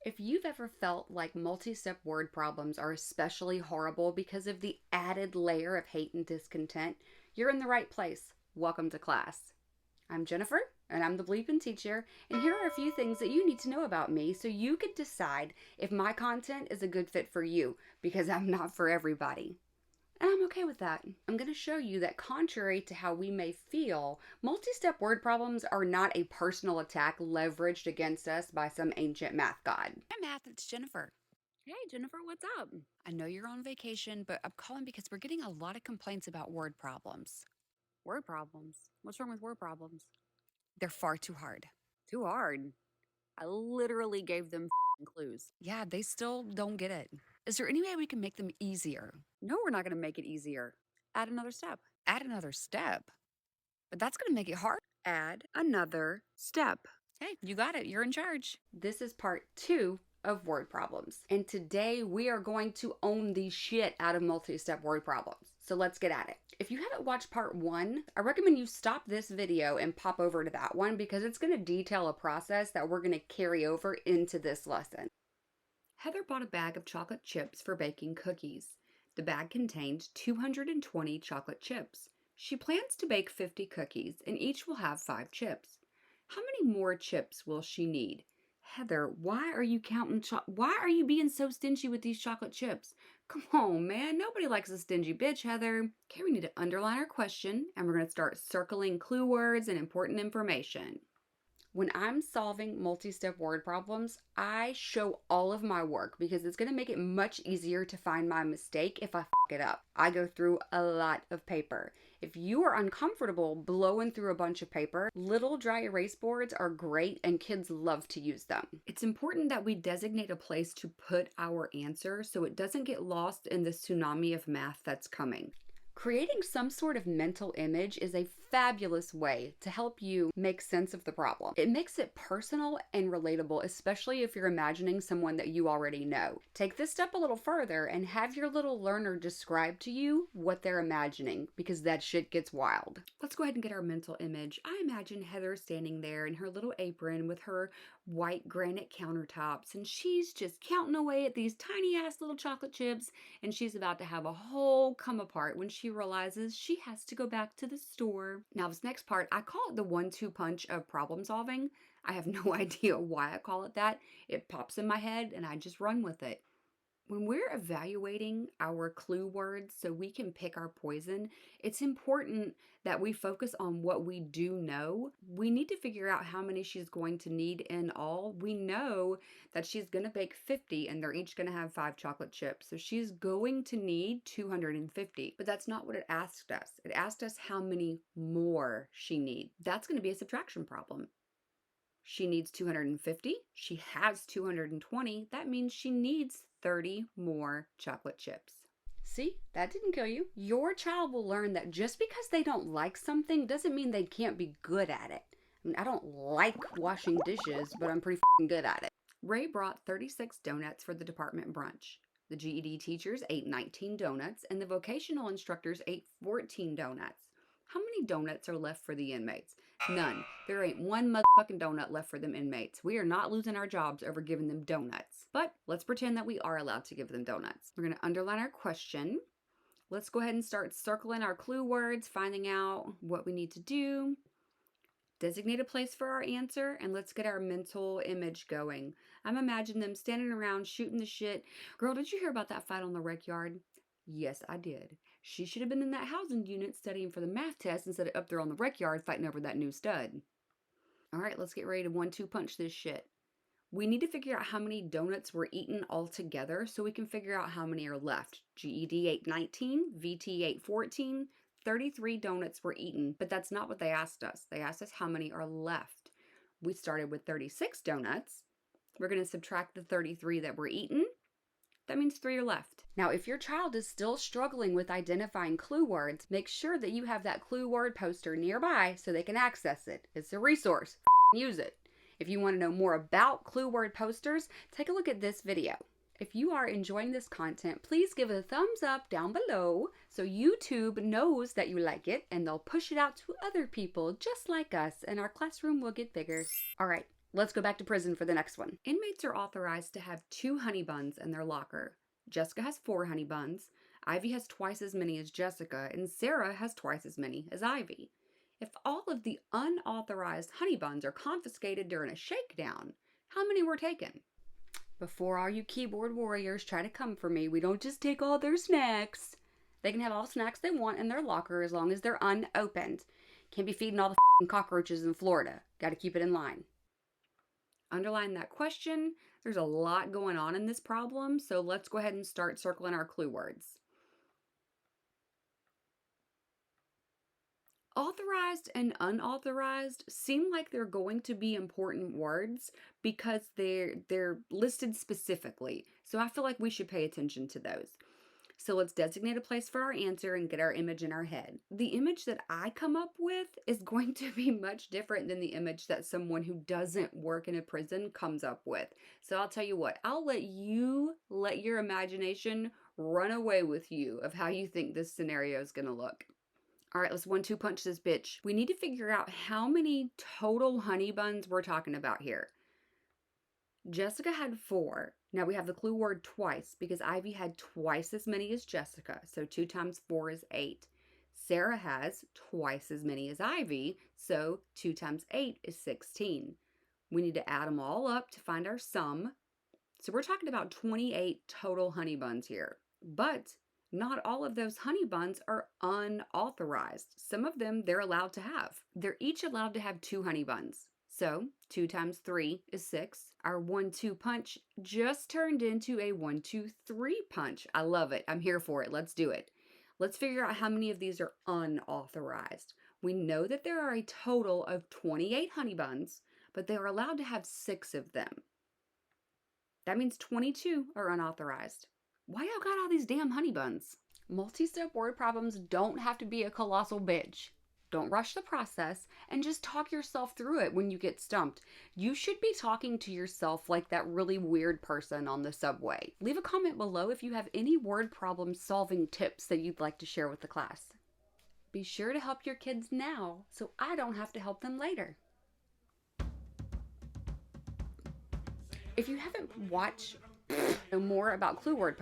If you've ever felt like multi-step word problems are especially horrible because of the added layer of hate and discontent, you're in the right place. Welcome to class. I'm Jennifer, and I'm the bleeping teacher, and here are a few things that you need to know about me so you can decide if my content is a good fit for you, because I'm not for everybody. And I'm okay with that. I'm going to show you that contrary to how we may feel, multi-step word problems are not a personal attack leveraged against us by some ancient math god. Hi math, it's Jennifer. Hey Jennifer, what's up? I know you're on vacation, but I'm calling because we're getting a lot of complaints about word problems. Word problems? What's wrong with word problems? They're far too hard. Too hard? I literally gave them clues. Yeah, they still don't get it. Is there any way we can make them easier? No, we're not going to make it easier. Add another step. Add another step? But that's going to make it hard. Add another step. Hey, you got it. You're in charge. This is part 2 of word problems. And today we are going to own the shit out of multi-step word problems. So let's get at it. If you haven't watched part 1, I recommend you stop this video and pop over to that one because it's going to detail a process that we're going to carry over into this lesson. Heather bought a bag of chocolate chips for baking cookies. The bag contained 220 chocolate chips. She plans to bake 50 cookies, and each will have 5 chips. How many more chips will she need? Heather, why are you why are you being so stingy with these chocolate chips? Come on, man. Nobody likes a stingy bitch, Heather. Okay, we need to underline our question, and we're going to start circling clue words and important information. When I'm solving multi-step word problems, I show all of my work because it's going to make it much easier to find my mistake if I f it up. I go through a lot of paper. If you are uncomfortable blowing through a bunch of paper, little dry erase boards are great and kids love to use them. It's important that we designate a place to put our answer so it doesn't get lost in the tsunami of math that's coming. Creating some sort of mental image is a fabulous way to help you make sense of the problem. It makes it personal and relatable, especially if you're imagining someone that you already know. Take this step a little further and have your little learner describe to you what they're imagining, because that shit gets wild. Let's go ahead and get our mental image. I imagine Heather standing there in her little apron with her white granite countertops, and she's just counting away at these tiny ass little chocolate chips, and she's about to have a whole come apart when she realizes she has to go back to the store. Now this next part, I call it the 1-2 punch of problem solving. I have no idea why I call it that. It pops in my head and I just run with it. When we're evaluating our clue words so we can pick our poison, it's important that we focus on what we do know. We need to figure out how many she's going to need in all. We know that she's going to bake 50 and they're each going to have 5 chocolate chips. So she's going to need 250. But that's not what it asked us. It asked us how many more she needs. That's going to be a subtraction problem. She needs 250. She has 220. That means she needs 30 more chocolate chips. See, that didn't kill you. Your child will learn that just because they don't like something doesn't mean they can't be good at it. I mean, I don't like washing dishes, but I'm pretty good at it. Ray brought 36 donuts for the department brunch. The GED teachers ate 19 donuts, and the vocational instructors ate 14 donuts. How many donuts are left for the inmates? None. There ain't one motherfucking donut left for them inmates. We are not losing our jobs over giving them donuts. But let's pretend that we are allowed to give them donuts. We're going to underline our question. Let's go ahead and start circling our clue words, finding out what we need to do. Designate a place for our answer, and let's get our mental image going. I'm imagining them standing around shooting the shit. Girl, did you hear about that fight on the rec yard? Yes, I did. She should have been in that housing unit studying for the math test instead of up there on the rec yard fighting over that new stud. All right, let's get ready to 1-2 punch this shit. We need to figure out how many donuts were eaten altogether so we can figure out how many are left. GED ate 19, VT ate 14, 33 donuts were eaten, but that's not what they asked us. They asked us how many are left. We started with 36 donuts. We're going to subtract the 33 that were eaten. That means 3 are left. Now, if your child is still struggling with identifying clue words, make sure that you have that clue word poster nearby so they can access it. It's a resource. Use it. If you want to know more about clue word posters, take a look at this video. If you are enjoying this content, please give it a thumbs up down below so YouTube knows that you like it and they'll push it out to other people just like us and our classroom will get bigger. All right. Let's go back to prison for the next one. Inmates are authorized to have 2 honey buns in their locker. Jessica has 4 honey buns, Ivy has twice as many as Jessica, and Sarah has twice as many as Ivy. If all of the unauthorized honey buns are confiscated during a shakedown, how many were taken? Before all you keyboard warriors try to come for me, we don't just take all their snacks. They can have all the snacks they want in their locker as long as they're unopened. Can't be feeding all the cockroaches in Florida. Gotta keep it in line. Underline that question. There's a lot going on in this problem, so let's go ahead and start circling our clue words. Authorized and unauthorized seem like they're going to be important words because they're listed specifically. So I feel like we should pay attention to those. So let's designate a place for our answer and get our image in our head. The image that I come up with is going to be much different than the image that someone who doesn't work in a prison comes up with. So I'll tell you what, I'll let your imagination run away with you of how you think this scenario is going to look. All right, let's 1-2 punch this bitch. We need to figure out how many total honey buns we're talking about here. Jessica had 4. Now we have the clue word twice because Ivy had twice as many as Jessica. So 2 times 4 is 8. Sarah has twice as many as Ivy. So 2 times 8 is 16. We need to add them all up to find our sum. So we're talking about 28 total honey buns here. But not all of those honey buns are unauthorized. Some of them they're allowed to have. They're each allowed to have 2 honey buns. So 2 times 3 is 6. Our 1-2 punch just turned into a 1-2-3 punch. I love it. I'm here for it. Let's do it. Let's figure out how many of these are unauthorized. We know that there are a total of 28 honey buns, but they are allowed to have 6 of them. That means 22 are unauthorized. Why y'all got all these damn honey buns? Multi-step word problems don't have to be a colossal bitch. Don't rush the process and just talk yourself through it when you get stumped. You should be talking to yourself like that really weird person on the subway. Leave a comment below if you have any word problem solving tips that you'd like to share with the class. Be sure to help your kids now so I don't have to help them later. If you haven't watched more about clue word